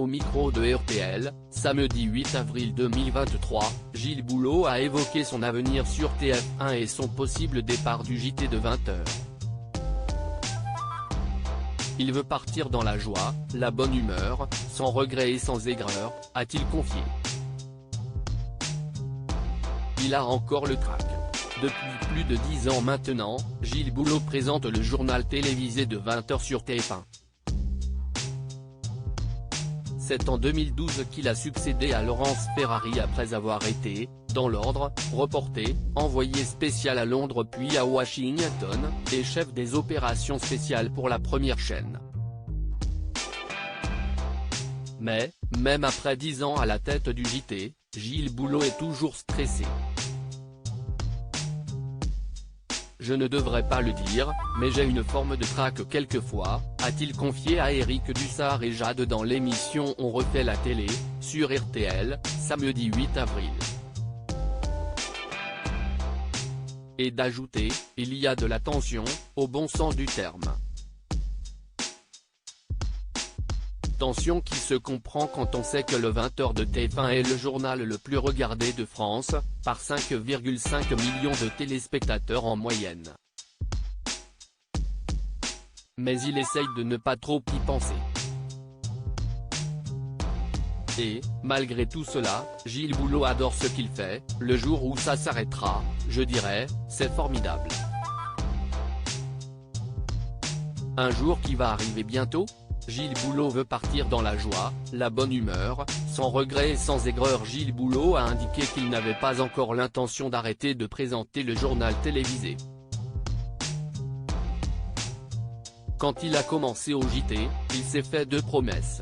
Au micro de RTL, samedi 8 avril 2023, Gilles Boulot a évoqué son avenir sur TF1 et son possible départ du JT de 20h. Il veut partir dans la joie, la bonne humeur, sans regret et sans aigreur, a-t-il confié. Il a encore le trac. Depuis plus de 10 ans maintenant, Gilles Boulot présente le journal télévisé de 20h sur TF1. C'est en 2012 qu'il a succédé à Laurence Ferrari après avoir été, dans l'ordre, reporter, envoyé spécial à Londres puis à Washington, et chef des opérations spéciales pour la première chaîne. Mais, même après 10 ans à la tête du JT, Gilles Boulot est toujours stressé. Je ne devrais pas le dire, mais j'ai une forme de trac quelquefois, a-t-il confié à Éric Dussart et Jade dans l'émission On refait la télé, sur RTL, samedi 8 avril. Et d'ajouter, il y a de la tension, au bon sens du terme. Tension qui se comprend quand on sait que le 20h de TF1 est le journal le plus regardé de France, par 5,5 millions de téléspectateurs en moyenne. Mais il essaye de ne pas trop y penser. Et, malgré tout cela, Gilles Boulot adore ce qu'il fait, le jour où ça s'arrêtera, je dirais, c'est formidable. Un jour qui va arriver bientôt ? Gilles Boulot veut partir dans la joie, la bonne humeur, sans regret et sans aigreur. Gilles Boulot a indiqué qu'il n'avait pas encore l'intention d'arrêter de présenter le journal télévisé. Quand il a commencé au JT, il s'est fait 2 promesses.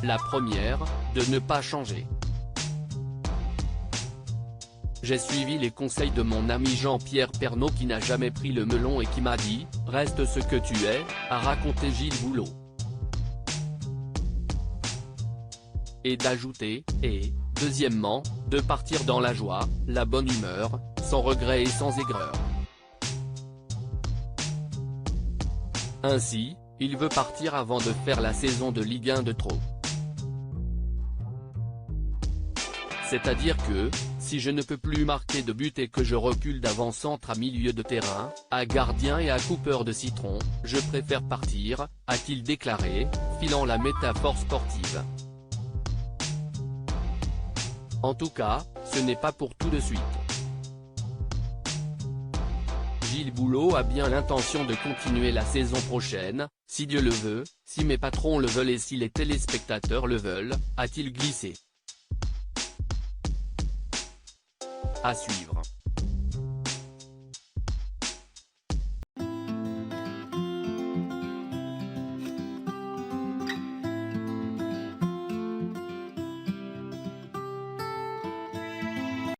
La première, de ne pas changer. J'ai suivi les conseils de mon ami Jean-Pierre Pernaut qui n'a jamais pris le melon et qui m'a dit « Reste ce que tu es », a raconté Gilles Boulot. Et d'ajouter, et, deuxièmement, de partir dans la joie, la bonne humeur, sans regret et sans aigreur. Ainsi, il veut partir avant de faire la saison de Ligue 1 de trop. C'est-à-dire que, si je ne peux plus marquer de but et que je recule d'avant-centre à milieu de terrain, à gardien et à coupeur de citron, je préfère partir, a-t-il déclaré, filant la métaphore sportive. En tout cas, ce n'est pas pour tout de suite. Gilles Boulot a bien l'intention de continuer la saison prochaine, si Dieu le veut, si mes patrons le veulent et si les téléspectateurs le veulent, a-t-il glissé. À suivre.